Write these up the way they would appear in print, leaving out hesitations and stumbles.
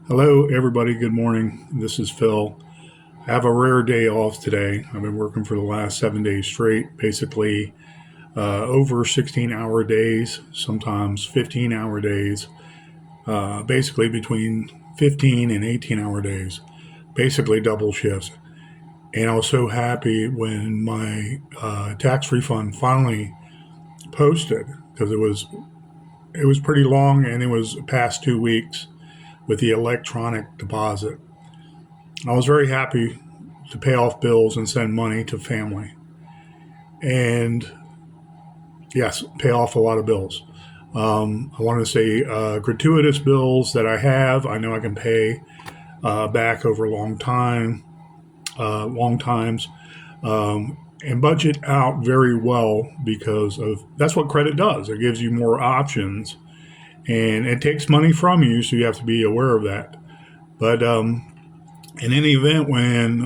Hello, everybody. Good morning. This is Phil. I have a rare day off today. I've been working for the last 7 days straight, basically over 16-hour days, sometimes 15-hour days, basically between 15 and 18-hour days, basically double shifts. And I was so happy when my tax refund finally posted because it was pretty long and it was past 2 weeks with the electronic deposit. I was very happy to pay off bills and send money to family. And yes, pay off a lot of bills. I want to say gratuitous bills that I have, I know I can pay back over long times, and budget out very well because of that's what credit does. It gives you more options, and it takes money from you, so you have to be aware of that. But in any event, when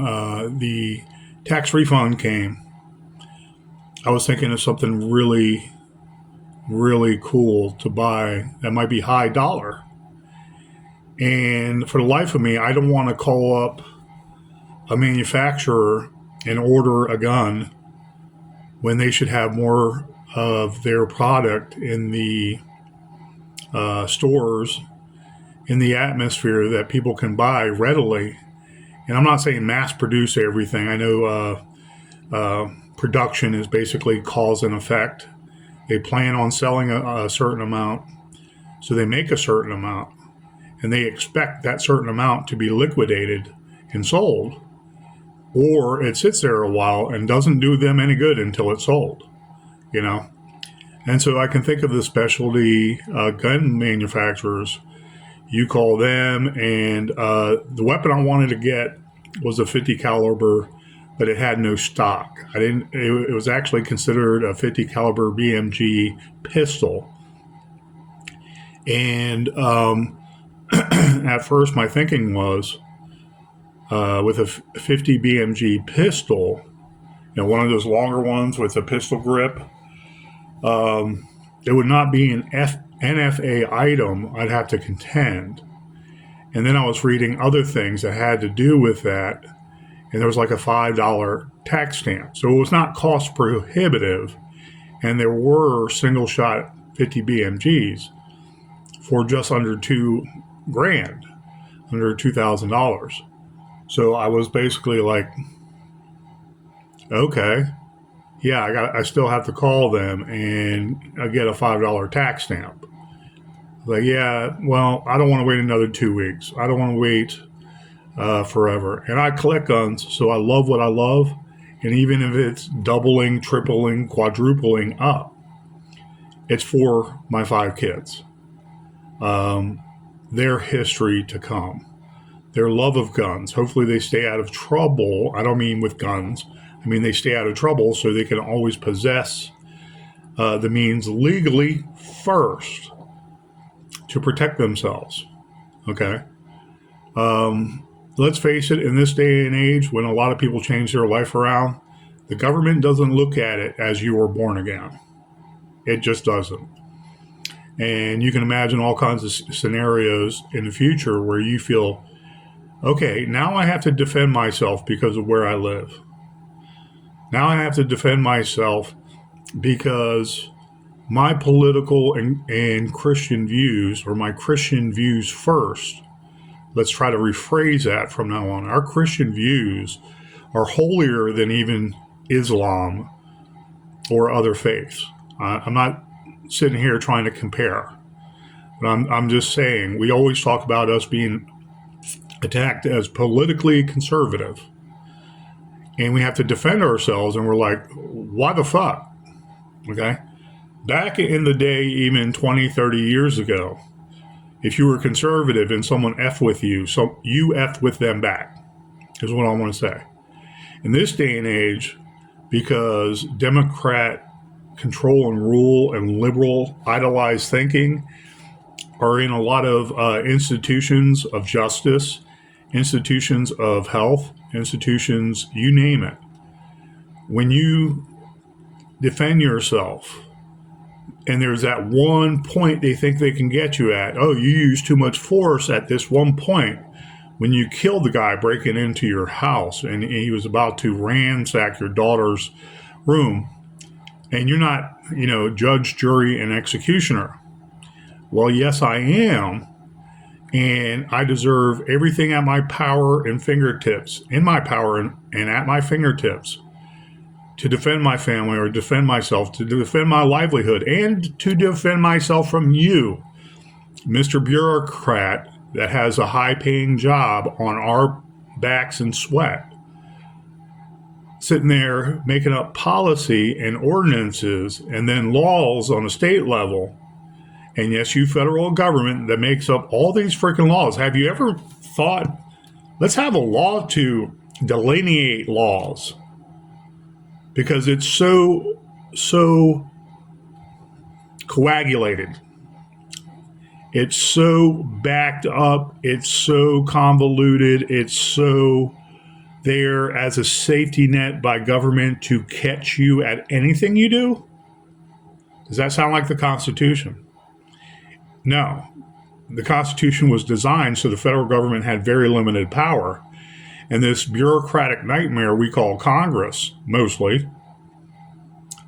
the tax refund came, I was thinking of something really, really cool to buy that might be high dollar. And for the life of me, I don't want to call up a manufacturer and order a gun when they should have more of their product in the stores, in the atmosphere that people can buy readily. And I'm not saying mass produce everything. I know production is basically cause and effect. They plan on selling a certain amount, so they make a certain amount, and they expect that certain amount to be liquidated and sold, or it sits there a while and doesn't do them any good until it's sold, you know? And so I can think of the specialty gun manufacturers. You call them, and the weapon I wanted to get was a 50 caliber, but it had no stock. I didn't. It was actually considered a 50 caliber BMG pistol, and at first my thinking was with a 50 BMG pistol, one of those longer ones with a pistol grip. It would not be an NFA item. I'd have to contend. And then I was reading other things that had to do with that, and there was like a $5 tax stamp. So it was not cost prohibitive, and there were single shot 50 BMGs for just under $2,000, under $2,000. So I was basically like, okay, yeah, I still have to call them and I get a $5 tax stamp. Like, yeah, well, I don't want to wait another 2 weeks. I don't want to wait forever. And I collect guns, so I love what I love. And even if it's doubling, tripling, quadrupling up, it's for my 5 kids. Their history to come, their love of guns. Hopefully they stay out of trouble. I don't mean with guns. I mean they stay out of trouble so they can always possess the means legally first to protect themselves. Okay. Let's face it, in this day and age, when a lot of people change their life around, the government doesn't look at it as you were born again. It just doesn't. And you can imagine all kinds of scenarios in the future where you feel, okay, now I have to defend myself because of where I live. Now I have to defend myself because my political and Christian views, or my Christian views first, let's try to rephrase that from now on. Our Christian views are holier than even Islam or other faiths. I'm not sitting here trying to compare, but I'm just saying we always talk about us being attacked as politically conservative, and we have to defend ourselves, and we're like, why the fuck? Okay? Back in the day, even 20, 30 years ago, if you were conservative and someone effed with you, so you effed with them back, is what I want to say. In this day and age, because Democrat control and rule and liberal idolized thinking are in a lot of institutions of justice, institutions of health, institutions, you name it. When you defend yourself And there's that one point they think they can get you at. Oh, you used too much force at this one point when you killed the guy breaking into your house and he was about to ransack your daughter's room. And you're not, judge, jury, and executioner. Well, yes, I am. And I deserve everything at my power and fingertips, in my power and at my fingertips, to defend my family or defend myself, to defend my livelihood, and to defend myself from you, Mr. Bureaucrat that has a high-paying job on our backs and sweat, sitting there making up policy and ordinances and then laws on a state level. And yes, you federal government that makes up all these freaking laws. Have you ever thought, let's have a law to delineate laws? Because it's so coagulated. It's so backed up. It's so convoluted. It's so there as a safety net by government to catch you at anything you do. Does that sound like the Constitution? No. The Constitution was designed so the federal government had very limited power. And this bureaucratic nightmare we call Congress, mostly,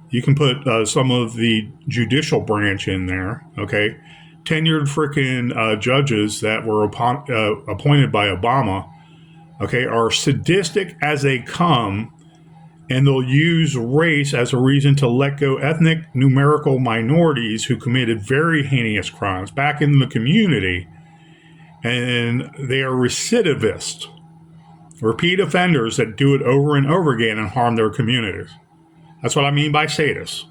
you can put some of the judicial branch in there, okay? Tenured freaking judges that were appointed by Obama, okay, are sadistic as they come, and they'll use race as a reason to let go ethnic numerical minorities who committed very heinous crimes back in the community, and they are recidivists, repeat offenders that do it over and over again and harm their communities. That's what I mean by sadists.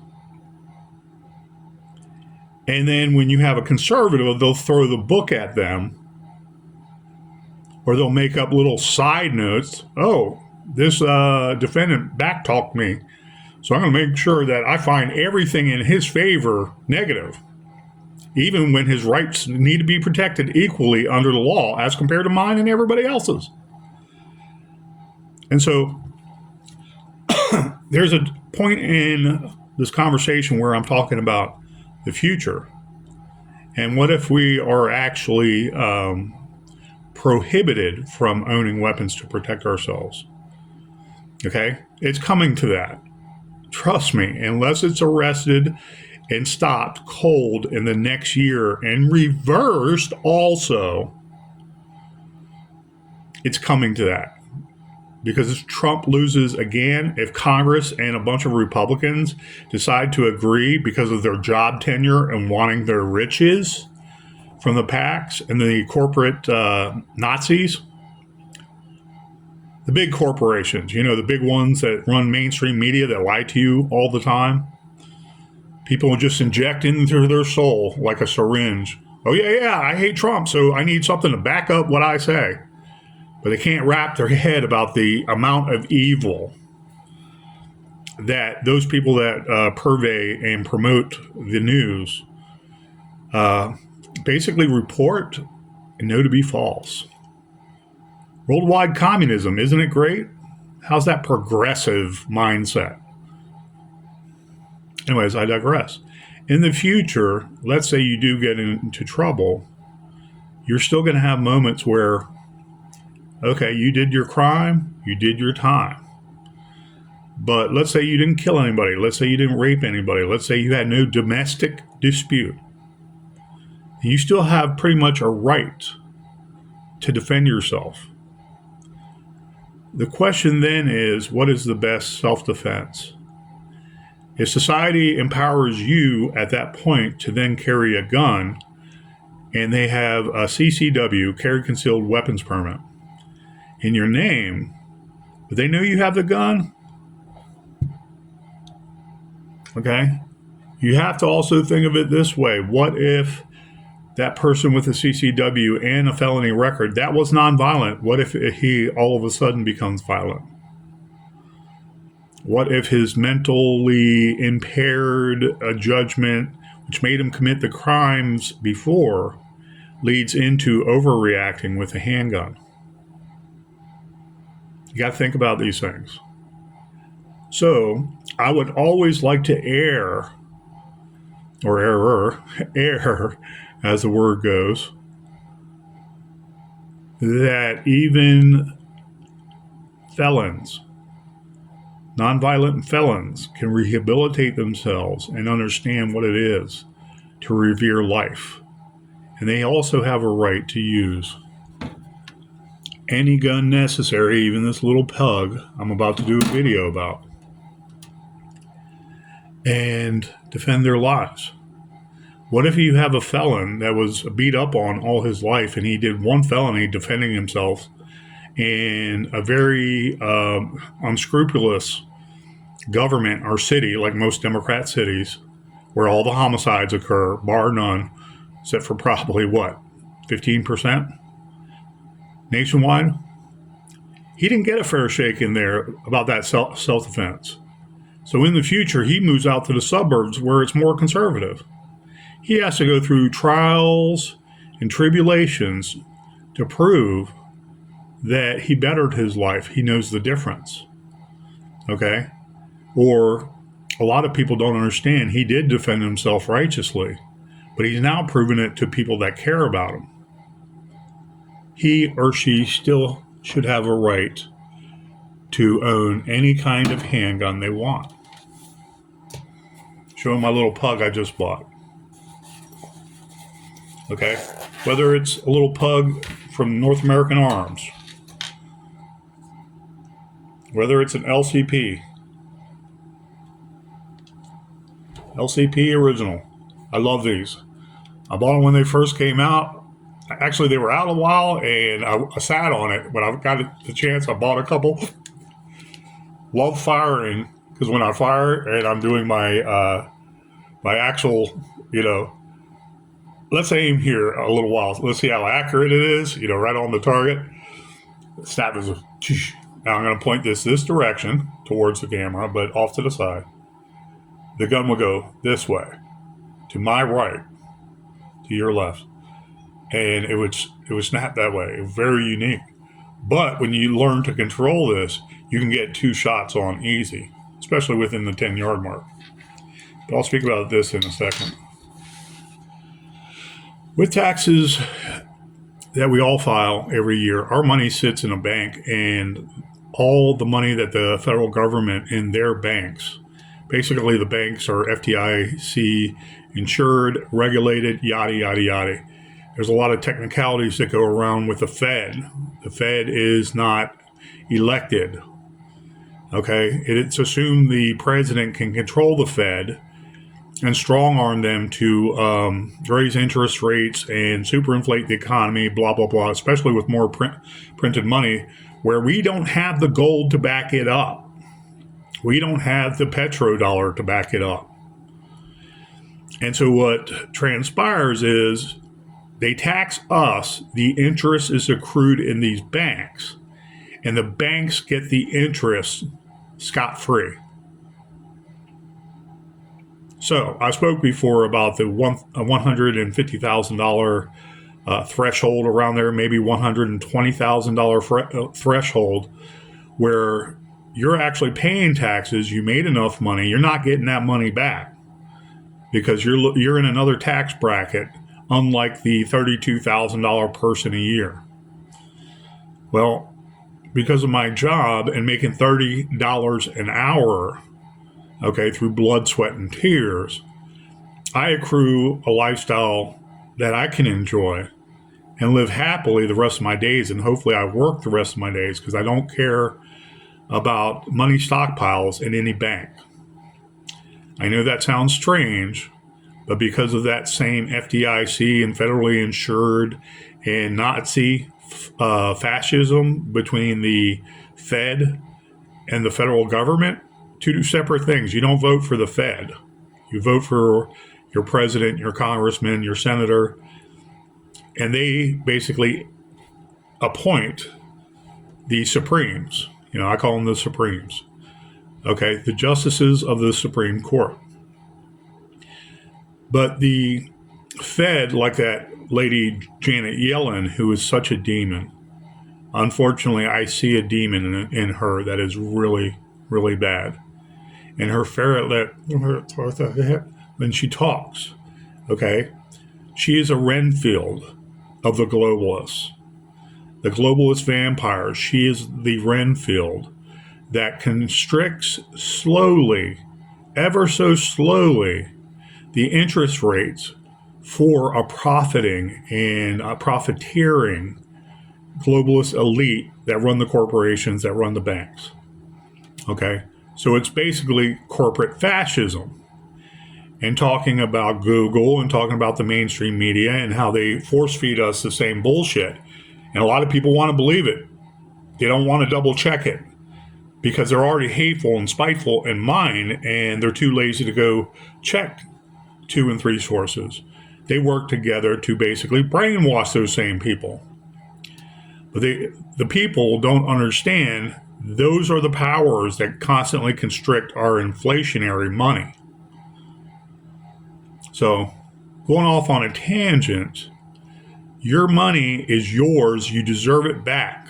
And then when you have a conservative, they'll throw the book at them, or they'll make up little side notes. Oh, this defendant backtalked me, so I'm going to make sure that I find everything in his favor negative, even when his rights need to be protected equally under the law as compared to mine and everybody else's. And so there's a point in this conversation where I'm talking about the future. And what if we are actually prohibited from owning weapons to protect ourselves? Okay? It's coming to that. Trust me, unless it's arrested and stopped cold in the next year and reversed also, it's coming to that. Because if Trump loses again, if Congress and a bunch of Republicans decide to agree because of their job tenure and wanting their riches from the PACs and the corporate Nazis, the big corporations, the big ones that run mainstream media that lie to you all the time, people will just inject into their soul like a syringe. Oh, yeah, I hate Trump, so I need something to back up what I say. But they can't wrap their head about the amount of evil that those people that purvey and promote the news basically report and know to be false. Worldwide communism, isn't it great? How's that progressive mindset? Anyways, I digress. In the future, let's say you do get into trouble, you're still going to have moments where, okay, you did your crime, you did your time. But let's say you didn't kill anybody. Let's say you didn't rape anybody. Let's say you had no domestic dispute. You still have pretty much a right to defend yourself. The question then is, what is the best self-defense? If society empowers you at that point to then carry a gun, and they have a CCW, carry concealed weapons permit, in your name, but they know you have the gun, okay? You have to also think of it this way. What if that person with a CCW and a felony record, that was nonviolent? What if he all of a sudden becomes violent? What if his mentally impaired judgment, which made him commit the crimes before, leads into overreacting with a handgun? You got to think about these things. So I would always like to err or error, as the word goes, that even felons, nonviolent felons, can rehabilitate themselves and understand what it is to revere life. And they also have a right to use any gun necessary, even this little pug I'm about to do a video about, and defend their lives. What if you have a felon that was beat up on all his life and he did one felony defending himself in a very unscrupulous government or city, like most Democrat cities, where all the homicides occur, bar none, except for probably what, 15% nationwide? He didn't get a fair shake in there about that self-defense. So in the future, he moves out to the suburbs where it's more conservative. He has to go through trials and tribulations to prove that he bettered his life. He knows the difference. Okay? Or a lot of people don't understand. He did defend himself righteously, but he's now proven it to people that care about him. He or she still should have a right to own any kind of handgun they want. Showing my little pug I just bought. Okay? Whether it's a little pug from North American Arms, whether it's an LCP original. I love these. I bought them when they first came out. Actually, they were out a while, and I sat on it. When I got the chance, I bought a couple. Love firing, because when I fire and I'm doing my actual, let's aim here a little while. Let's see how accurate it is, right on the target. The snap is now I'm going to point this direction towards the camera, but off to the side. The gun will go this way, to my right, to your left. And it would snap that way. It was very unique. But when you learn to control this, you can get 2 shots on easy, especially within the 10-yard mark. But I'll speak about this in a second. With taxes that we all file every year, our money sits in a bank, and all the money that the federal government in their banks, basically the banks are FDIC insured, regulated, yada, yada, yada. There's a lot of technicalities that go around with the Fed. The Fed is not elected. Okay? It's assumed the president can control the Fed and strong arm them to raise interest rates and superinflate the economy, blah, blah, blah, especially with more printed money, where we don't have the gold to back it up. We don't have the petrodollar to back it up. And so what transpires is they tax us, the interest is accrued in these banks, and the banks get the interest scot-free. So I spoke before about the $150,000 threshold around there, maybe $120,000 threshold, where you're actually paying taxes, you made enough money, you're not getting that money back because you're in another tax bracket, unlike the $32,000 person a year. Well, because of my job and making $30 an hour, okay, through blood, sweat, and tears, I accrue a lifestyle that I can enjoy and live happily the rest of my days, and hopefully I work the rest of my days because I don't care about money stockpiles in any bank. I know that sounds strange, but because of that same FDIC and federally insured and Nazi fascism between the Fed and the federal government, 2 separate things. You don't vote for the Fed. You vote for your president, your congressman, your senator, and they basically appoint the Supremes. I call them the Supremes. Okay, the justices of the Supreme Court. But the Fed, like that lady Janet Yellen, who is such a demon, unfortunately, I see a demon in her that is really, really bad. And her ferret, when she talks. Okay? She is a Renfield of the globalists. The globalist vampire. She is the Renfield that constricts slowly, ever so slowly, the interest rates for a profiting and a profiteering globalist elite that run the corporations, that run the banks. Okay? So it's basically corporate fascism. And talking about Google and talking about the mainstream media and how they force feed us the same bullshit. And a lot of people want to believe it. They don't want to double check it because they're already hateful and spiteful in mind, and they're too lazy to go check 2 and 3 sources. They work together to basically brainwash those same people. But the people don't understand those are the powers that constantly constrict our inflationary money. So, going off on a tangent, your money is yours. You deserve it back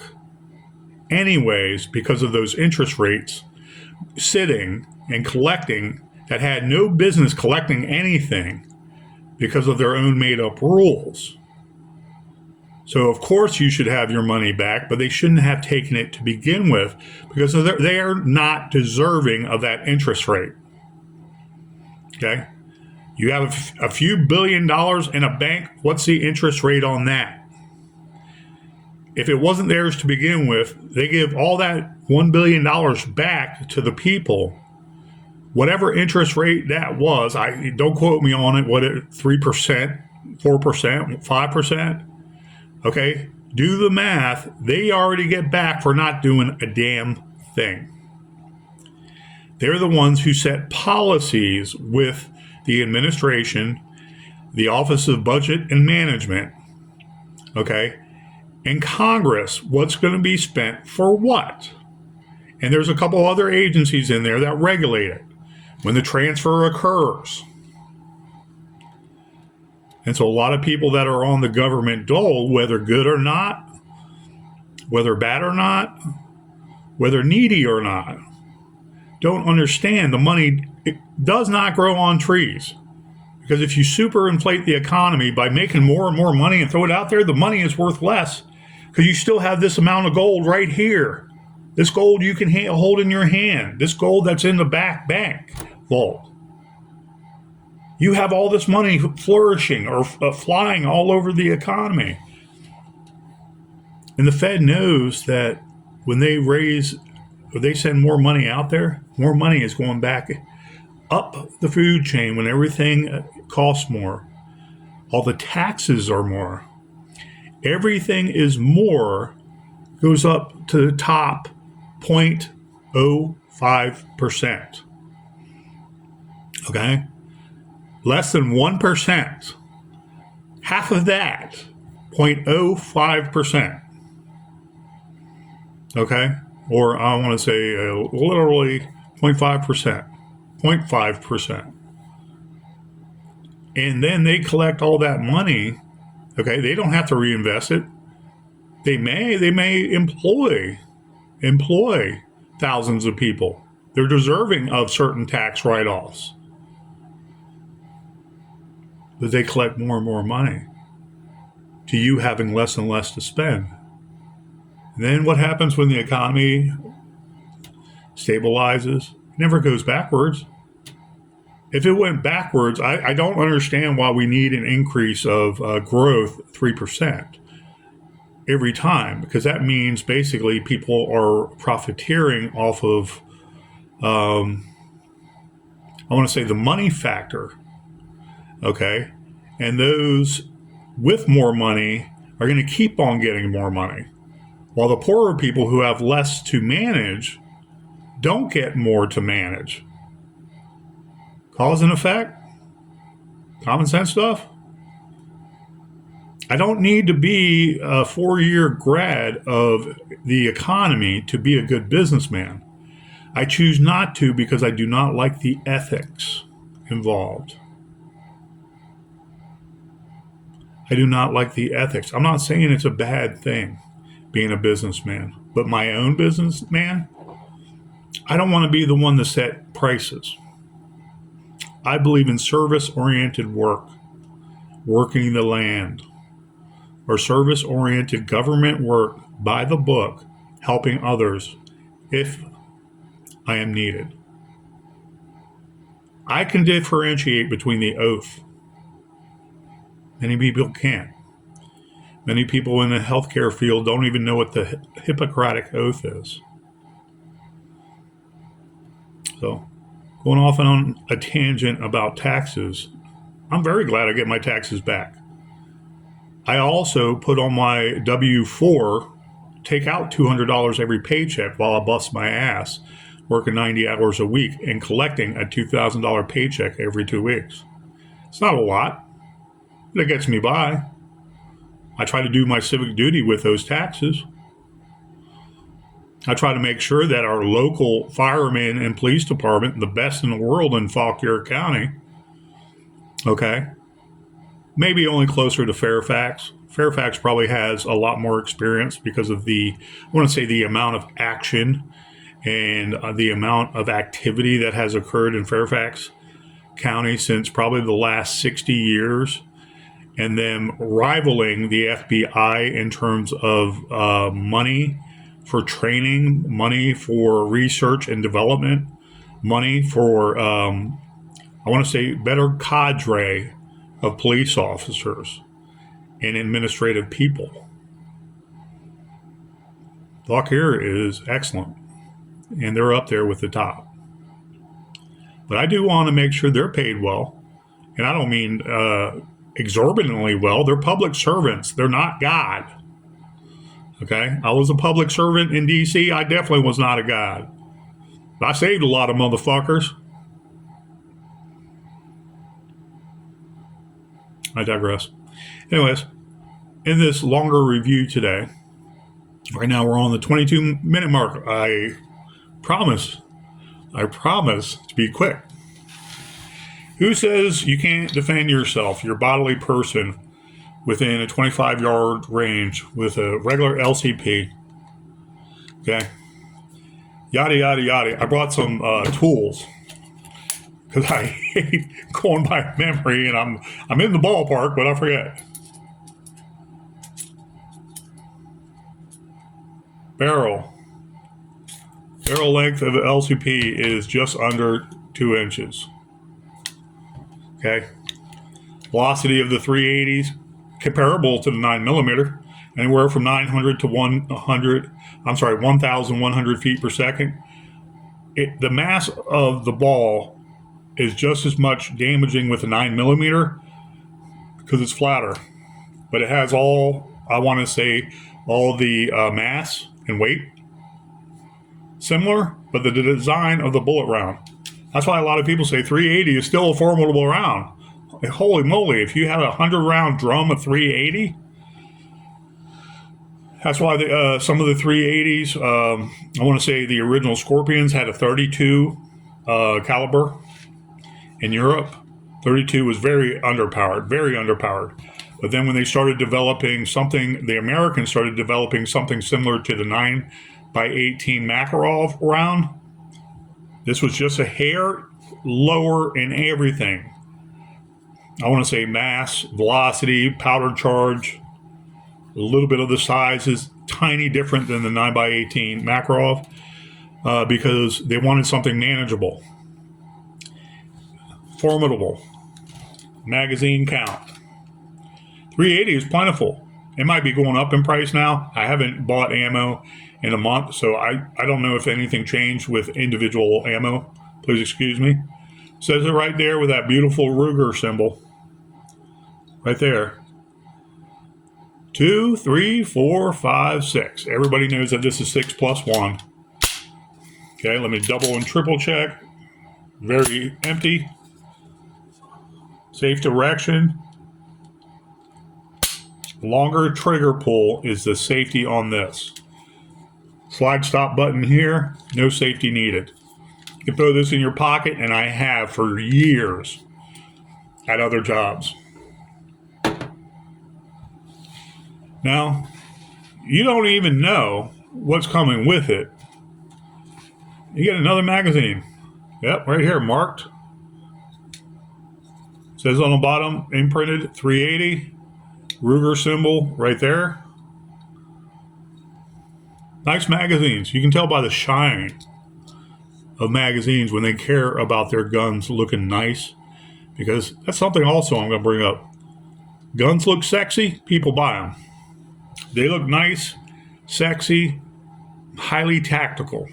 anyways because of those interest rates sitting and collecting that had no business collecting anything because of their own made-up rules. So, of course, you should have your money back, but they shouldn't have taken it to begin with because they are not deserving of that interest rate. Okay? You have a few $1 billion in a bank. What's the interest rate on that? If it wasn't theirs to begin with, they give all that $1 billion back to the people. Whatever interest rate that was, don't quote me on it, 3%, 4%, 5%? Okay, do the math. They already get back for not doing a damn thing. They're the ones who set policies with the administration, the Office of Budget and Management, okay, and Congress, what's going to be spent for what? And there's a couple other agencies in there that regulate it when the transfer occurs. And so a lot of people that are on the government dole, whether good or not, whether bad or not, whether needy or not, don't understand the money. It does not grow on trees. Because if you superinflate the economy by making more and more money and throw it out there, the money is worth less because you still have this amount of gold right here. This gold you can hold in your hand. This gold that's in the back bank vault. You have all this money flourishing or flying all over the economy. And the Fed knows that when they send more money out there, more money is going back up the food chain when everything costs more. All the taxes are more. Everything is more, goes up to the top 0.05%. Okay? Less than 1%. Half of that, 0.05%. Okay? Or I want to say literally 0.5%. 0.5%. And then they collect all that money. Okay, they don't have to reinvest it. They may employ thousands of people. They're deserving of certain tax write-offs. But they collect more and more money to you having less and less to spend. And then what happens when the economy stabilizes? It never goes backwards. If it went backwards, I don't understand why we need an increase of growth 3% every time, because that means basically people are profiteering off of, I want to say, the money factor. Okay? And those with more money are going to keep on getting more money, while the poorer people who have less to manage don't get more to manage. Cause and effect? Common sense stuff? I don't need to be a 4-year grad of the economy to be a good businessman. I choose not to because I do not like the ethics involved. I do not like the ethics. I'm not saying it's a bad thing being a businessman, but my own businessman, I don't want to be the one to set prices. I believe in service-oriented work, working the land, or service-oriented government work by the book, helping others if I am needed. I can differentiate between the oath. Many people can't. Many people in the healthcare field don't even know what the Hippocratic Oath is. So, going off and on a tangent about taxes, I'm very glad I get my taxes back. I also put on my W-4, take out $200 every paycheck while I bust my ass, working 90 hours a week and collecting a $2,000 paycheck every 2 weeks. It's not a lot, but it gets me by. I try to do my civic duty with those taxes. I try to make sure that our local firemen and police department, the best in the world in Fauquier County, okay, maybe only closer to Fairfax. Fairfax probably has a lot more experience because of the amount of action and the amount of activity that has occurred in Fairfax County since probably the last 60 years, and them rivaling the FBI in terms of money for training, money for research and development, money for, better cadre of police officers and administrative people. Fauquier is excellent, and they're up there with the top. But I do want to make sure they're paid well, and I don't mean exorbitantly well. They're public servants. They're not God. Okay? I was a public servant in D.C. I definitely was not a God. But I saved a lot of motherfuckers. I digress. Anyways, in this longer review today, right now we're on the 22-minute mark. I promise to be quick. Who says you can't defend yourself, your bodily person, within a 25-yard range with a regular LCP? Okay. Yada, yada, yada. I brought some tools because I hate going by memory, and I'm in the ballpark, but I forget. Barrel length of the LCP is just under 2 inches. Okay. Velocity of the 380s, comparable to the 9mm, anywhere from 900 to 1,100 feet per second. The mass of the ball is just as much damaging with the 9mm because it's flatter, but it has all the mass and weight similar, but the design of the bullet round. That's why a lot of people say 380 is still a formidable round. Holy moly, if you had a 100-round drum of 380, that's why some of the 380s, I want to say the original Scorpions had a 32 caliber in Europe. 32 was very underpowered. But then when they started developing the Americans started developing something similar to the 9x18 Makarov round. This was just a hair lower in everything. I want to say mass, velocity, powder charge, a little bit of the size is tiny different than the 9x18 Makarov because they wanted something manageable, formidable, magazine count. 380 is plentiful. It might be going up in price now. I haven't bought ammo in a month, so I don't know if anything changed with individual ammo. Please excuse me. Says it right there with that beautiful Ruger symbol. Right there. 2, 3, 4, 5, 6. Everybody knows that this is 6+1. Okay, let me double and triple check. Very empty. Safe direction. Longer trigger pull is the safety on this. Slide stop button here, no safety needed. You can throw this in your pocket, and I have for years at other jobs. Now, you don't even know what's coming with it. You get another magazine. Yep, right here, marked. Says on the bottom, imprinted 380, Ruger symbol right there. Nice magazines. You can tell by the shine of magazines when they care about their guns looking nice, because that's something also I'm going to bring up. Guns look sexy, people buy them. They look nice, sexy, highly tactical.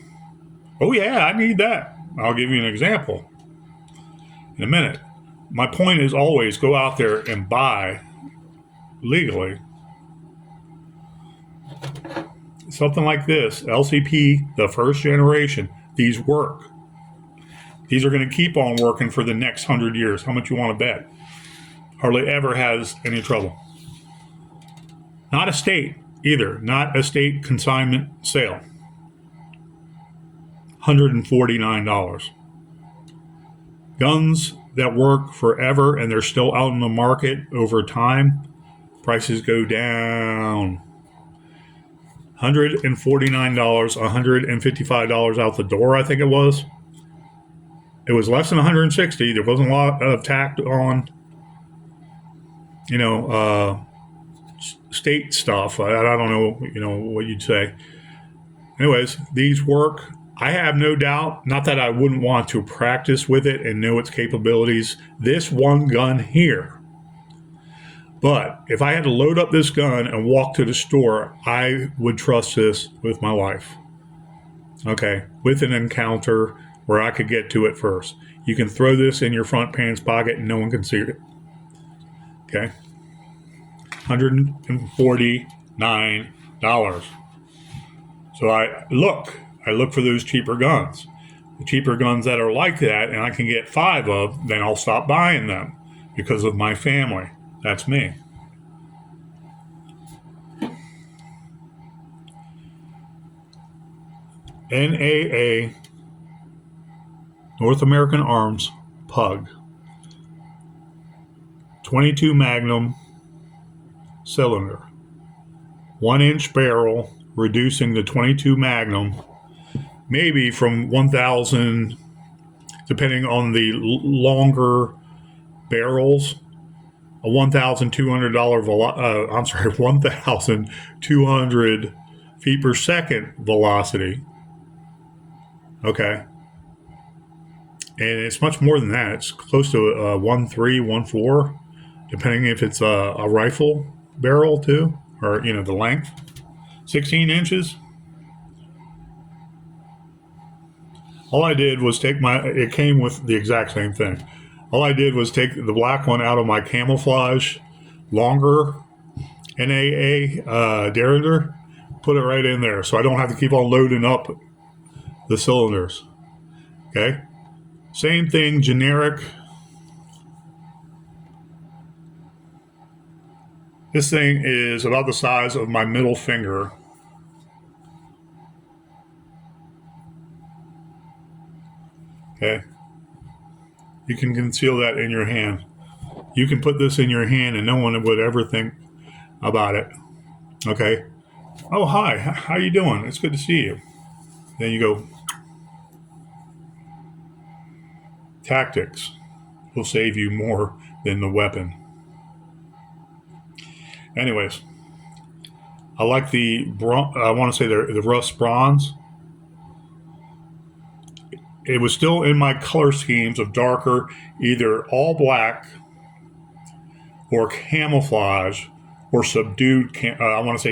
Oh yeah, I need that. I'll give you an example in a minute. My point is always go out there and buy legally something like this. LCP, the first generation. These work. These are going to keep on working for the next 100 years. How much you want to bet? Hardly ever has any trouble. Not a state either. Not a state consignment sale. $149. Guns that work forever and they're still out in the market over time, prices go down. $149, $155 out the door, I think it was. It was less than 160. There wasn't a lot of tacked on, state stuff. I don't know, what you'd say. Anyways, these work. I have no doubt, not that I wouldn't want to practice with it and know its capabilities, this one gun here. But if I had to load up this gun and walk to the store, I would trust this with my life. Okay, with an encounter where I could get to it first. You can throw this in your front pants pocket and no one can see it. Okay, $149. So I look for those cheaper guns. The cheaper guns that are like that, and I can get 5 of, then I'll stop buying them because of my family. That's me. NAA, North American Arms, Pug. 22 Magnum cylinder. 1-inch barrel, reducing the 22 Magnum, maybe from 1,000, depending on the longer barrels, a $1,200 feet per second velocity. Okay. And it's much more than that. It's close to 1.3, 1.4, depending if it's a rifle barrel too, or, the length. 16 inches. All I did was it came with the exact same thing. All I did was take the black one out of my camouflage, longer NAA Derringer, put it right in there so I don't have to keep on loading up the cylinders. Okay? Same thing, generic. This thing is about the size of my middle finger. Okay? You can conceal that in your hand. You can put this in your hand and no one would ever think about it. Okay? Oh, hi. How you doing? It's good to see you. Then you go, tactics will save you more than the weapon. Anyways, I like the rust bronze. It was still in my color schemes of darker, either all black or camouflage or subdued,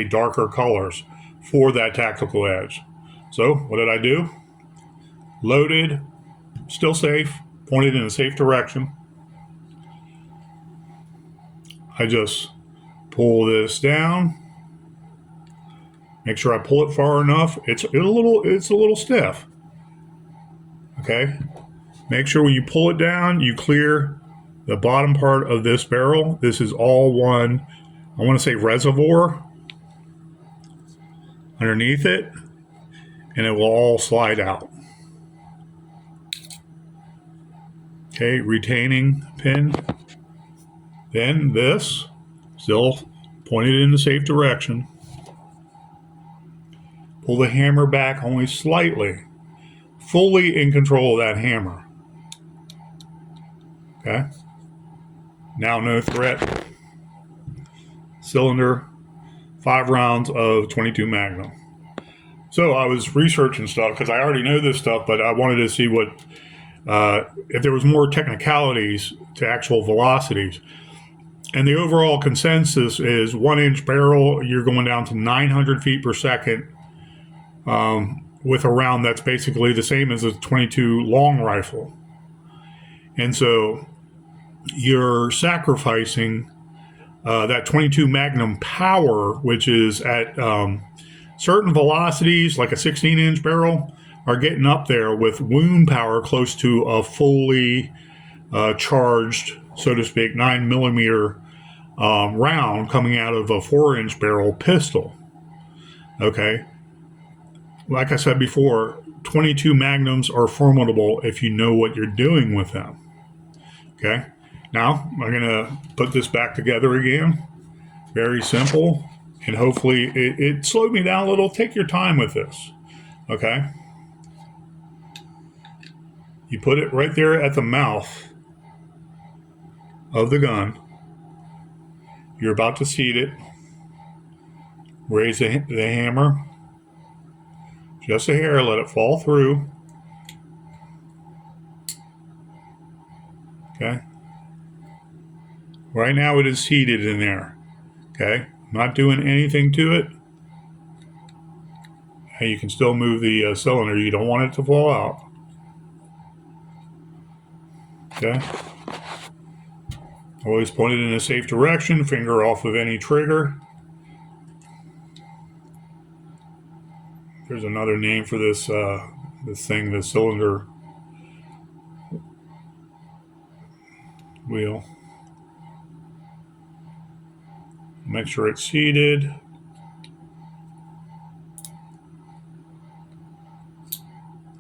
darker colors for that tactical edge. So what did I do? Loaded, still safe, pointed in a safe direction. I just pull this down. Make sure I pull it far enough. It's a little stiff. Okay. Make sure when you pull it down, you clear the bottom part of this barrel. This is all one, I want to say reservoir underneath it, and it will all slide out. Okay, retaining pin. Then this, still pointed in the safe direction. Pull the hammer back only slightly. Fully in control of that hammer. Okay? Now no threat. Cylinder, 5 rounds of 22 Magnum. So I was researching stuff because I already know this stuff, but I wanted to see what if there was more technicalities to actual velocities. And the overall consensus is 1-inch barrel, you're going down to 900 feet per second with a round that's basically the same as a 22 long rifle. And so you're sacrificing that 22 Magnum power, which is at certain velocities, like a 16-inch barrel, are getting up there with wound power close to a fully charged, so to speak, 9mm round coming out of a 4-inch barrel pistol. Okay. Like I said before, 22 Magnums are formidable if you know what you're doing with them. Okay. Now, I'm going to put this back together again. Very simple. And hopefully it slowed me down a little. Take your time with this. Okay. You put it right there at the mouth of the gun. You're about to seat it. Raise the hammer. Just a hair. Let it fall through. Okay. Right now it is heated in there. Okay. I'm not doing anything to it. And you can still move the cylinder. You don't want it to fall out. Okay. Always point it in a safe direction. Finger off of any trigger. There's another name for this this thing, the cylinder wheel. Make sure it's seated.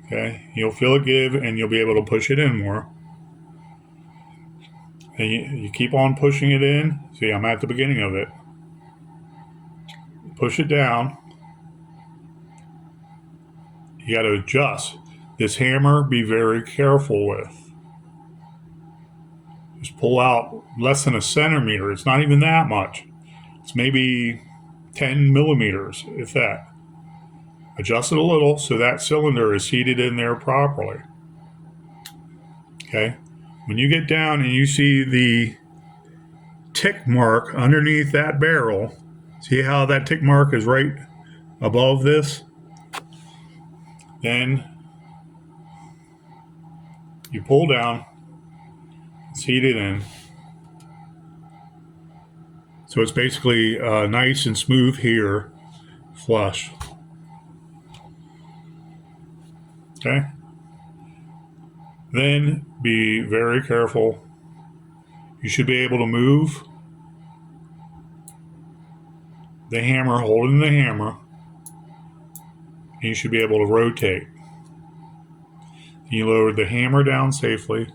Okay, you'll feel it give and you'll be able to push it in more. And you keep on pushing it in. See, I'm at the beginning of it. Push it down. You got to adjust. This hammer, be very careful with. Just pull out less than a centimeter. It's not even that much. It's maybe 10 millimeters, if that. Adjust it a little so that cylinder is seated in there properly. Okay. When you get down and you see the tick mark underneath that barrel, see how that tick mark is right above this? Then you pull down, seat it in. So it's basically nice and smooth here, flush. Okay. Then be very careful. You should be able to move the hammer, holding the hammer, and you should be able to rotate. You lower the hammer down safely.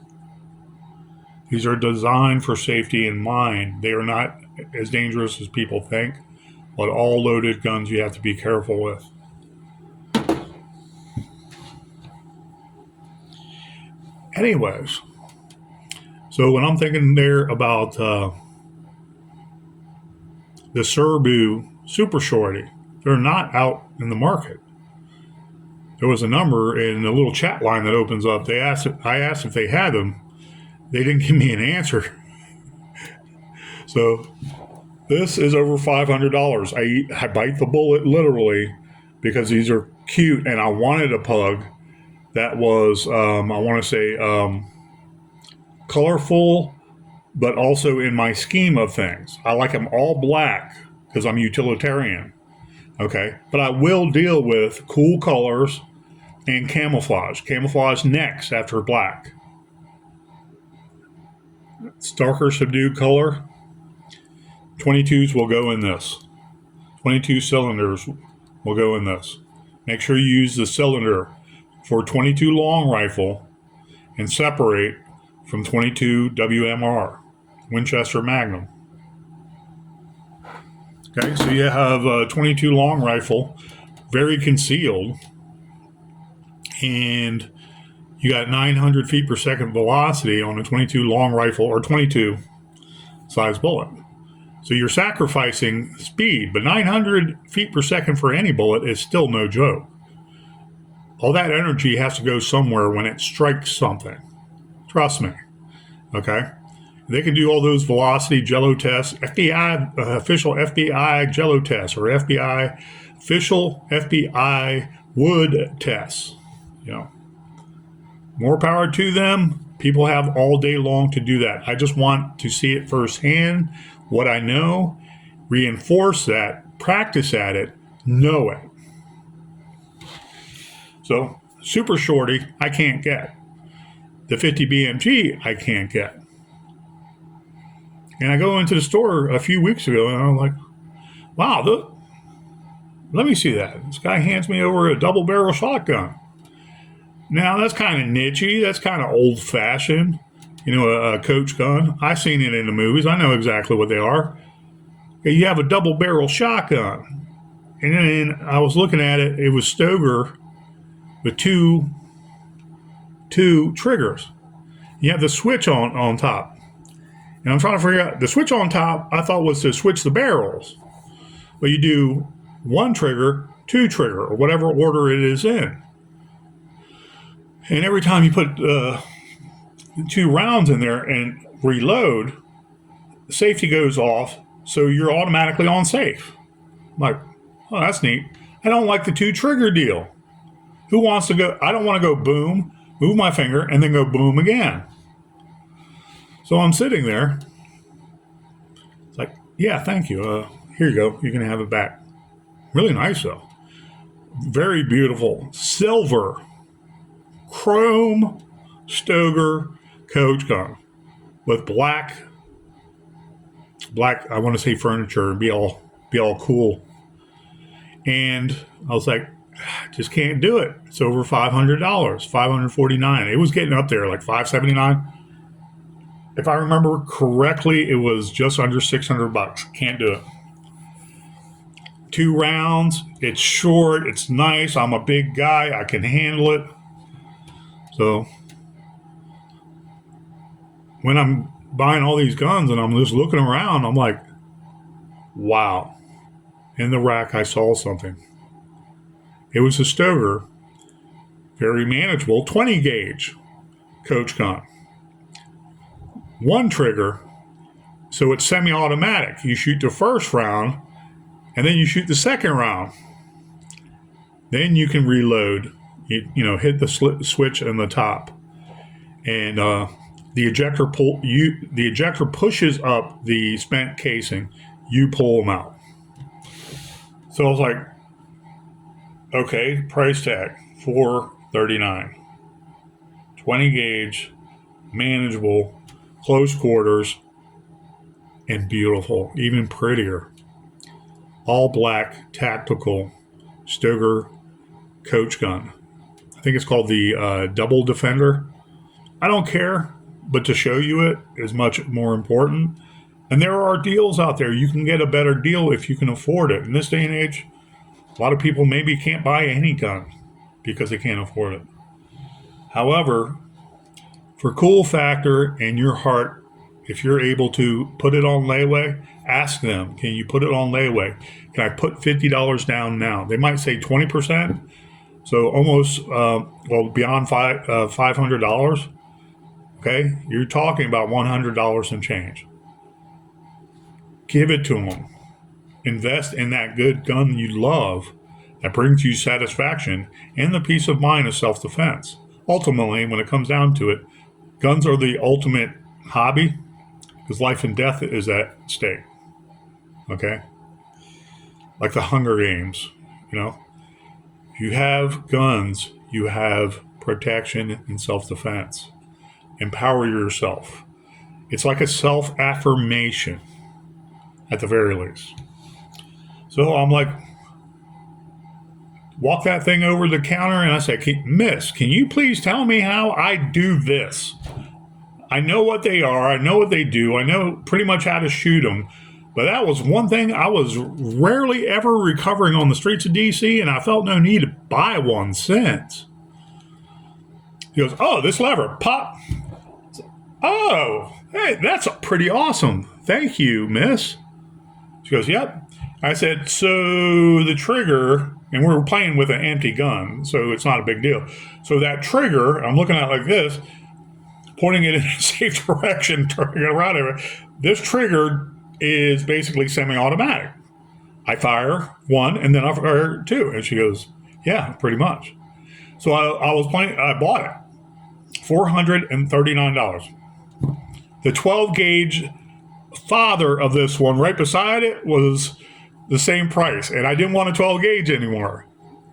These are designed for safety in mind. They are not as dangerous as people think, but all loaded guns you have to be careful with. Anyways, so when I'm thinking there about the Serbu Super Shorty, they're not out in the market. There was a number in the little chat line that opens up. I asked if they had them. They didn't give me an answer. So this is over $500. I bite the bullet literally because these are cute, and I wanted a pug that was, I want to say, colorful, but also in my scheme of things. I like them all black because I'm utilitarian. Okay. But I will deal with cool colors and camouflage. Camouflage next after black. Darker subdued color. 22s will go in this. 22 cylinders will go in this. Make sure you use the cylinder for 22 long rifle and separate from 22 WMR, Winchester Magnum. Okay, so you have a 22 long rifle, very concealed, and you got 900 feet per second velocity on a 22 long rifle, or 22. size bullet. So you're sacrificing speed, but 900 feet per second for any bullet is still no joke. All that energy has to go somewhere when it strikes something. Trust me. Okay? They can do all those velocity jello tests, FBI, official FBI jello tests, or FBI, official FBI wood tests. You know, more power to them. People have all day long to do that. I just want to see it firsthand, what I know, reinforce that, practice at it, know it. So, super shorty, I can't get. The 50 BMG, I can't get. And I go into the store a few weeks ago, and I'm like, wow, let me see that. This guy hands me over a double barrel shotgun. Now, that's kind of nichey. That's kind of old-fashioned, a Coach gun. I've seen it in the movies. I know exactly what they are. You have a double barrel shotgun. And then I was looking at it. It was Stoeger with two triggers. You have the switch on top. And I'm trying to figure out, the switch on top, I thought was to switch the barrels. But you do one trigger, two trigger, or whatever order it is in. And every time you put 2 rounds in there and reload, safety goes off, so you're automatically on safe. I'm like, oh, that's neat. I don't like the 2 trigger deal. Who wants to go? I don't want to go boom, move my finger, and then go boom again. So I'm sitting there. It's like, yeah, thank you. Here you go. You can have it back. Really nice, though. Very beautiful. Silver, chrome, Stoeger Coach gun with black, I want to say furniture, and be all cool. And I was like, just can't do it. It's over $500, $549. It was getting up there, like $579. If I remember correctly, it was just under $600. Can't do it. 2 rounds. It's short. It's nice. I'm a big guy. I can handle it. So when I'm buying all these guns and I'm just looking around, I'm like, wow. In the rack, I saw something. It was a Stoeger, very manageable, 20 gauge Coach gun. 1 trigger, so it's semi-automatic. You shoot the first round, and then you shoot the second round. Then you can reload. Hit the switch on the top, and the ejector pushes up the spent casing. You pull them out. So I was like, okay, price tag $439, 20 gauge, manageable. Close quarters, and beautiful, even prettier. All black, tactical, Stoeger Coach gun. I think it's called the Double Defender. I don't care, but to show you it is much more important. And there are deals out there. You can get a better deal if you can afford it. In this day and age, a lot of people maybe can't buy any gun because they can't afford it. However, for cool factor and your heart, if you're able to put it on layaway, ask them, can you put it on layaway? Can I put $50 down now? They might say 20%, so almost, beyond $500. Okay, you're talking about $100 and change. Give it to them. Invest in that good gun you love that brings you satisfaction and the peace of mind of self-defense. Ultimately, when it comes down to it, guns are the ultimate hobby because life and death is at stake. Okay? Like the Hunger Games, If you have guns, you have protection and self-defense. Empower yourself. It's like a self-affirmation at the very least. So I'm like, walk that thing over the counter and I say, Miss, can you please tell me how I do this? I know what they are. I know what they do. I know pretty much how to shoot them. But that was one thing I was rarely ever recovering on the streets of D.C., and I felt no need to buy one since. He goes, oh, this lever, pop. Oh, hey, that's pretty awesome. Thank you, miss. She goes, yep. I said, so the trigger, and we're playing with an empty gun, so it's not a big deal. So that trigger, I'm looking at it like this, pointing it in a safe direction, turning it around everywhere. This trigger is basically semi-automatic. I fire one, and then I fire two. And she goes, yeah, pretty much. So I bought it, $439. The 12 gauge father of this one right beside it was the same price, and I didn't want a 12 gauge anymore.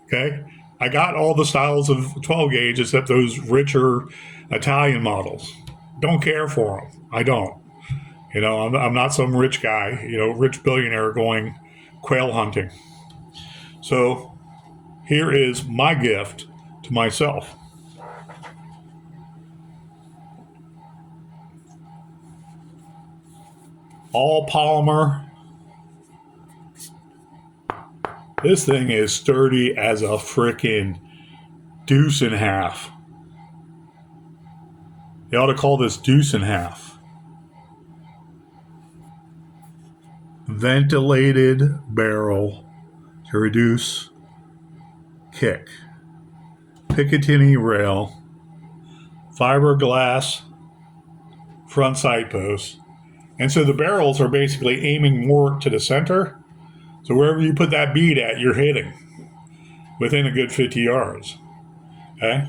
Okay, I got all the styles of 12 gauge except those richer Italian models. Don't care for them. I don't. I'm not some rich guy, rich billionaire going quail hunting. So here is my gift to myself. All polymer. This thing is sturdy as a frickin' deuce and a half. They ought to call this deuce and a half. Ventilated barrel to reduce kick. Picatinny rail. Fiberglass front sight posts. And so the barrels are basically aiming more to the center. So wherever you put that bead at, you're hitting within a good 50 yards. Okay?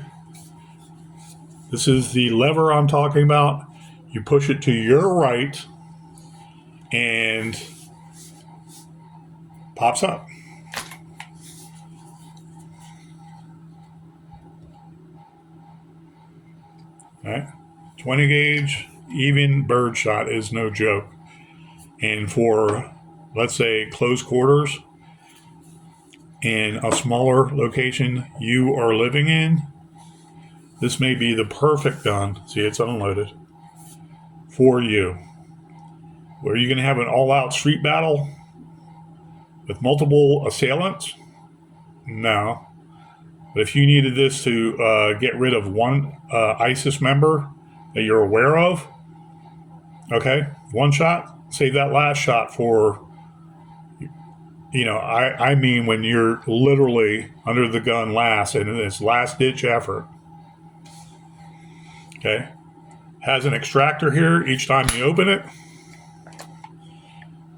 This is the lever I'm talking about. You push it to your right and pops up. All right? 20 gauge, even bird shot is no joke. And for, let's say, close quarters in a smaller location you are living in, this may be the perfect gun. See, it's unloaded for you. Where you're going to have an all-out street battle with multiple assailants? No. But if you needed this to get rid of one ISIS member that you're aware of, okay, one shot, save that last shot for, I mean when you're literally under the gun last and in this last-ditch effort. Okay. Has an extractor here each time you open it.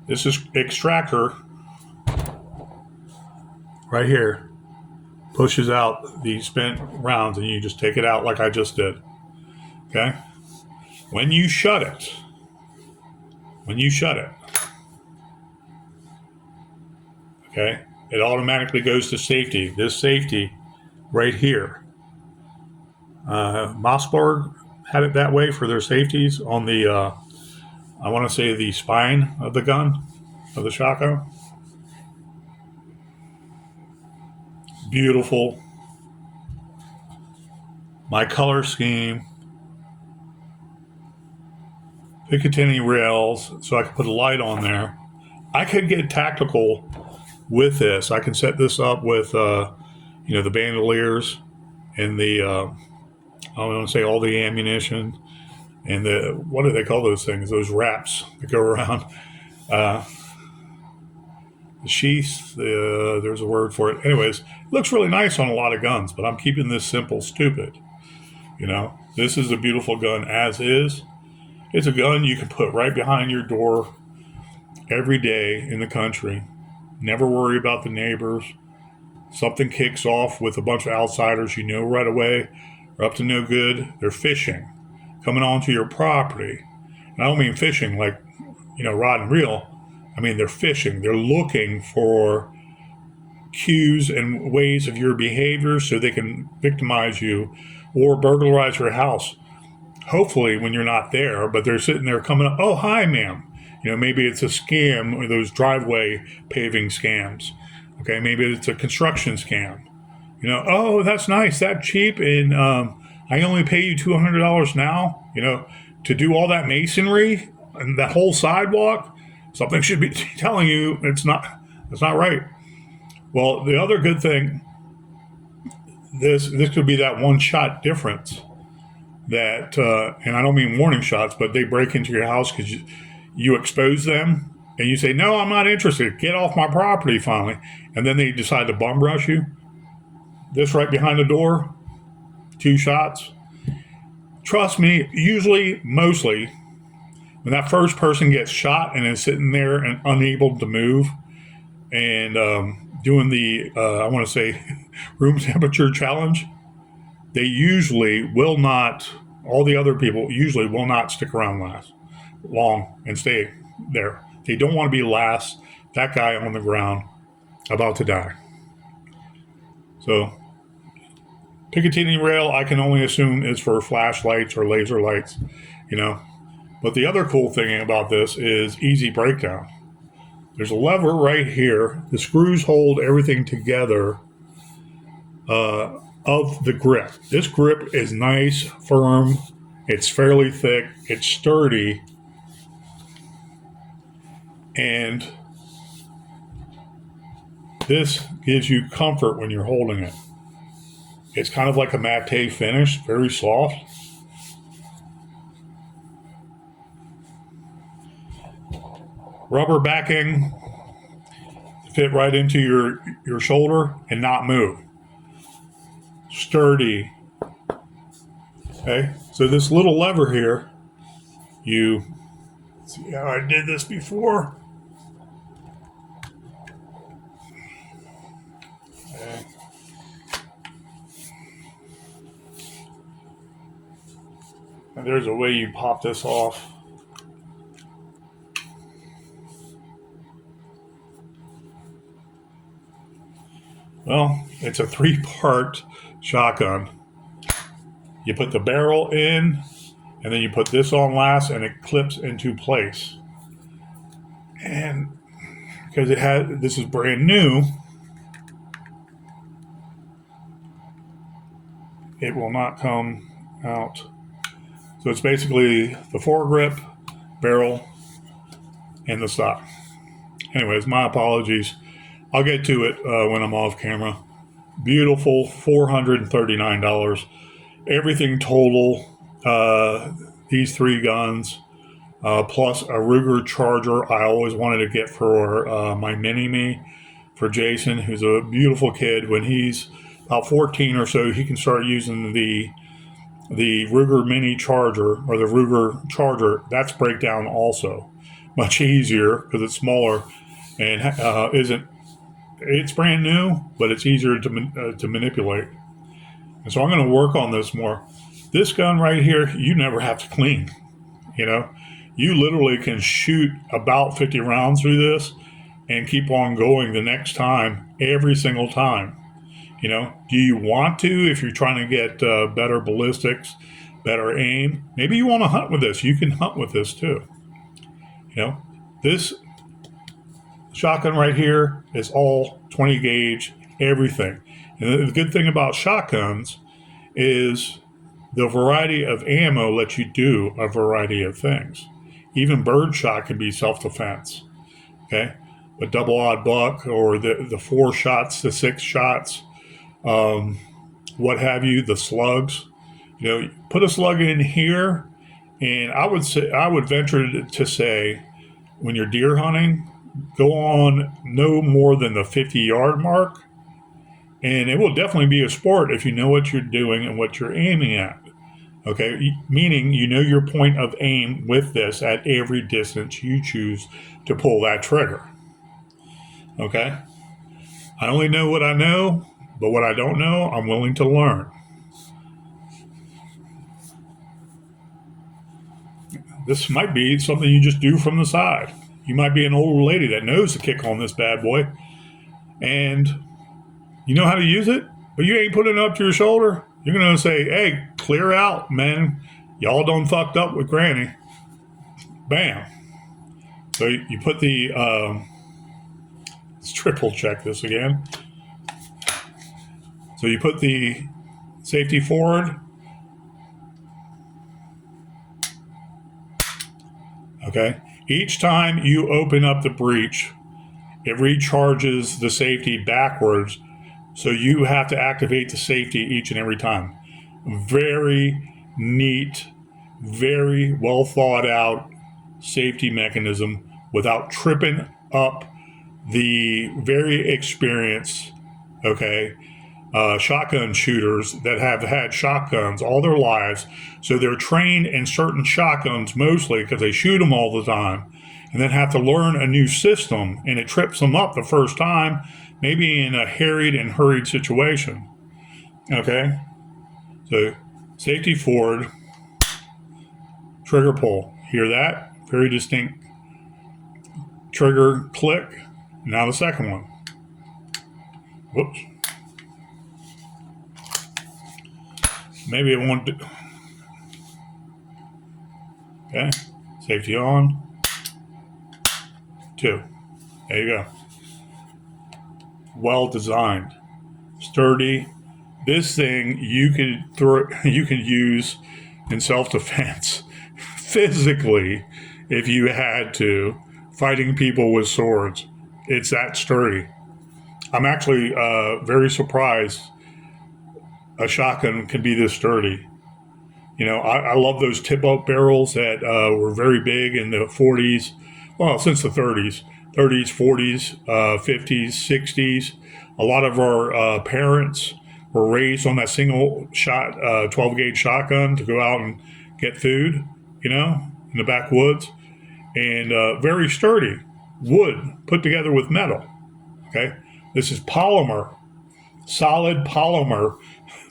This is extractor right here pushes out the spent rounds, and you just take it out like I just did. Okay? When you shut it, okay, it automatically goes to safety. This safety right here. Mossberg had it that way for their safeties on the, I want to say the spine of the gun, of the shotgun. Beautiful. My color scheme. Picatinny rails, so I could put a light on there. I could get tactical with this. I can set this up with, the bandoliers and the, I want to say all the ammunition and the, what do they call those things? Those wraps that go around. The sheath, there's a word for it. Anyways, it looks really nice on a lot of guns, but I'm keeping this simple, stupid. This is a beautiful gun as is. It's a gun you can put right behind your door every day in the country. Never worry about the neighbors. Something kicks off with a bunch of outsiders right away are up to no good. They're fishing, coming onto your property. And I don't mean fishing like, rod and reel. I mean, they're fishing. They're looking for cues and ways of your behavior so they can victimize you or burglarize your house. Hopefully when you're not there, but they're sitting there coming up, oh, hi, ma'am. Maybe it's a scam, or those driveway paving scams. Okay, maybe it's a construction scam. Oh, that's nice, that's cheap, and I only pay you $200 now, to do all that masonry and that whole sidewalk. Something should be telling you that's not right. Well, the other good thing, this could be that one shot difference that, and I don't mean warning shots, but they break into your house because you expose them and you say, no, I'm not interested. Get off my property finally. And then they decide to bum rush you. This right behind the door, 2 shots. Trust me, usually, mostly, when that first person gets shot and is sitting there and unable to move and doing the, I want to say, room temperature challenge, they usually will not, all the other people usually will not stick around long and stay there. They don't want to be last, that guy on the ground about to die. So Picatinny rail, I can only assume is for flashlights or laser lights, you know. But the other cool thing about this is easy breakdown. There's a lever right here. The screws hold everything together of the grip. This grip is nice, firm. It's fairly thick. It's sturdy. And this gives you comfort when you're holding it. It's kind of like a matte finish, very soft. Rubber backing to fit right into your shoulder and not move. Sturdy. Okay, so this little lever here, you see how I did this before? Okay. And there's a way you pop this off. Well, it's a 3-part shotgun. You put the barrel in, and then you put this on last, and it clips into place. And because this is brand new, it will not come out. So it's basically the foregrip, barrel, and the stock. Anyways, my apologies. I'll get to it when I'm off camera. Beautiful, $439. Everything total, these 3 guns, plus a Ruger Charger I always wanted to get for my mini-me, for Jason, who's a beautiful kid. When he's about 14 or so, he can start using the Ruger Mini Charger, or the Ruger Charger. That's breakdown also. Much easier because it's smaller and it's brand new, but it's easier to manipulate. And so I'm going to work on this more. This gun right here, you never have to clean. You know, you literally can shoot about 50 rounds through this and keep on going the next time, every single time. You know, do you want to, if you're trying to get better ballistics, better aim? Maybe you want to hunt with this. You can hunt with this too. You know, this shotgun right here is all 20 gauge, everything. And the good thing about shotguns is the variety of ammo lets you do a variety of things. Even birdshot can be self-defense. Okay, a double odd buck, or the 4 shots, the 6 shots, what have you, the slugs. You know, put a slug in here, and I would venture to say, when you're deer hunting, go on no more than the 50-yard mark, and it will definitely be a sport if you know what you're doing and what you're aiming at. Okay, meaning you know your point of aim with this at every distance you choose to pull that trigger. Okay, I only know what I know, but what I don't know, I'm willing to learn. This might be something you just do from the side. You might be an old lady that knows the kick on this bad boy, and you know how to use it, but you ain't putting it up to your shoulder. You're going to say, hey, clear out, man. Y'all done fucked up with Granny. Bam. So you put the, let's triple check this again. So you put the safety forward. Okay. Each time you open up the breech, it recharges the safety backwards. So you have to activate the safety each and every time. Very, neat, very well thought out safety mechanism without tripping up the very experienced, shotgun shooters that have had shotguns all their lives. So they're trained in certain shotguns mostly because they shoot them all the time, and then have to learn a new system, and it trips them up the first time, maybe in a harried and hurried situation. Okay? So safety forward, trigger pull. Hear that? Very distinct trigger click. Now the second one. Whoops. Maybe it won't do. Okay. Safety on. 2. There you go. Well designed. Sturdy. This thing you can use in self-defense physically if you had to, fighting people with swords. It's that sturdy. I'm actually very surprised a shotgun can be this sturdy. I love those tip-up barrels that were very big in the 40s, well, since the 30s, 40s, 50s, 60s. A lot of our parents were raised on that single shot 12-gauge shotgun to go out and get food, in the backwoods. And very sturdy. Wood put together with metal. Okay? This is polymer, solid polymer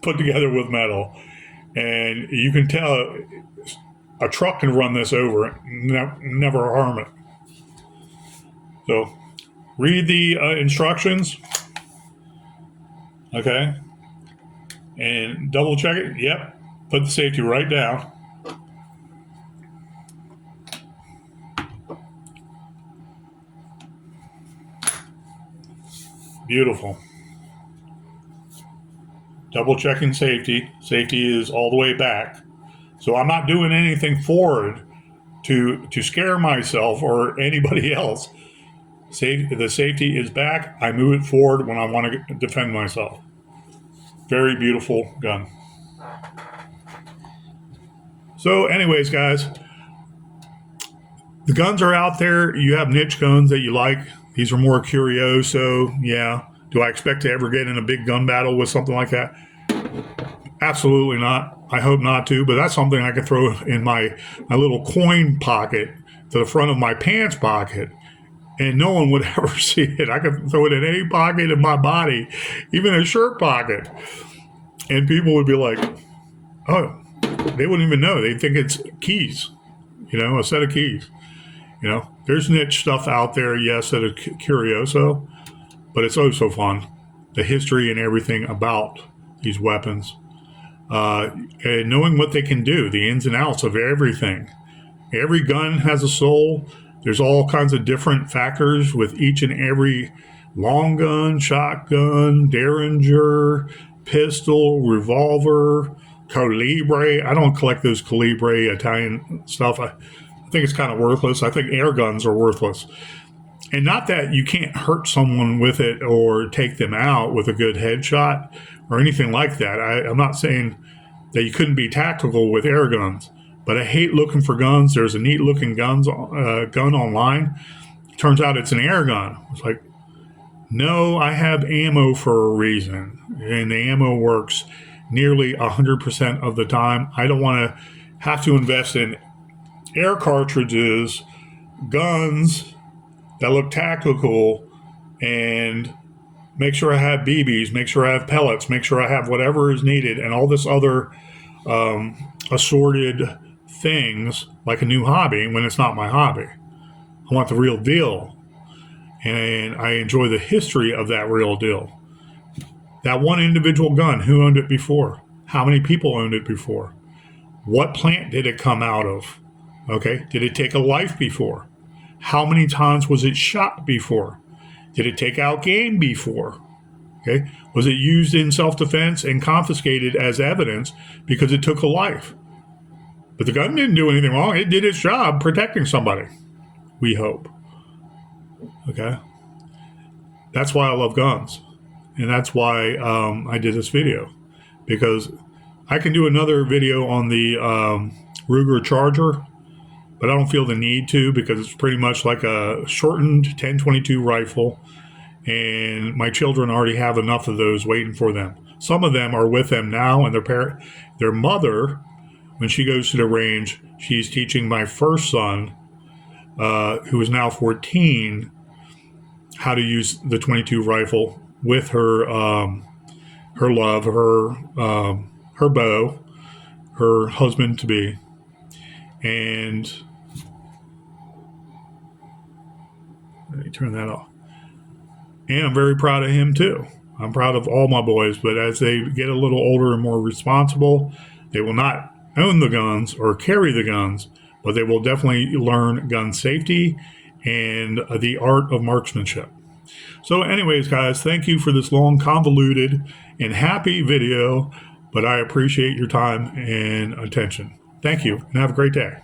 put together with metal. And you can tell a truck can run this over it, never harm it. So read the instructions. Okay? And double check it. Yep. Put the safety right down. Beautiful. Double checking safety. Safety is all the way back. So I'm not doing anything forward to scare myself or anybody else. The safety is back. I move it forward when I want to defend myself. Very beautiful gun. So anyways, guys, the guns are out there. You have niche guns that you like. These are more curioso. Yeah. Do I expect to ever get in a big gun battle with something like that? Absolutely not. I hope not to, but that's something I could throw in my little coin pocket to the front of my pants pocket, and no one would ever see it. I could throw it in any pocket in my body, even a shirt pocket, and people would be like, oh, they wouldn't even know. They'd think it's keys, a set of keys. There's niche stuff out there, yes, that are curioso, but it's oh so fun. The history and everything about these weapons, and knowing what they can do, the ins and outs of everything. Every gun has a soul. There's all kinds of different factors with each and every long gun, shotgun, derringer, pistol, revolver, calibre. I don't collect those calibre Italian stuff. I think it's kind of worthless. I think air guns are worthless. And not that you can't hurt someone with it or take them out with a good headshot or anything like that. I'm not saying that you couldn't be tactical with air guns, but I hate looking for guns. There's a neat looking gun online. Turns out it's an air gun. It's like, no, I have ammo for a reason. And the ammo works nearly 100% of the time. I don't want to have to invest in air cartridges, guns that look tactical, and make sure I have BBs, make sure I have pellets, make sure I have whatever is needed, and all this other assorted things like a new hobby when it's not my hobby. I want the real deal, and I enjoy the history of that real deal. That one individual gun, who owned it before? How many people owned it before? What plant did it come out of? Okay, did it take a life before? How many times was it shot before? Did it take out game before? Okay, was it used in self-defense and confiscated as evidence because it took a life? But the gun didn't do anything wrong. It did its job protecting somebody, we hope. Okay, that's why I love guns, and that's why I did this video, because I can do another video on the Ruger Charger, but I don't feel the need to because it's pretty much like a shortened 10-22 rifle, and my children already have enough of those waiting for them. Some of them are with them now, and their mother, when she goes to the range, she's teaching my first son, who is now 14, how to use the 22 rifle with her love, her beau, her husband to be, and let me turn that off. And I'm very proud of him too. I'm proud of all my boys, but as they get a little older and more responsible, they will not own the guns or carry the guns, but they will definitely learn gun safety and the art of marksmanship. So anyways, guys, thank you for this long, convoluted, and happy video, but I appreciate your time and attention. Thank you, and have a great day.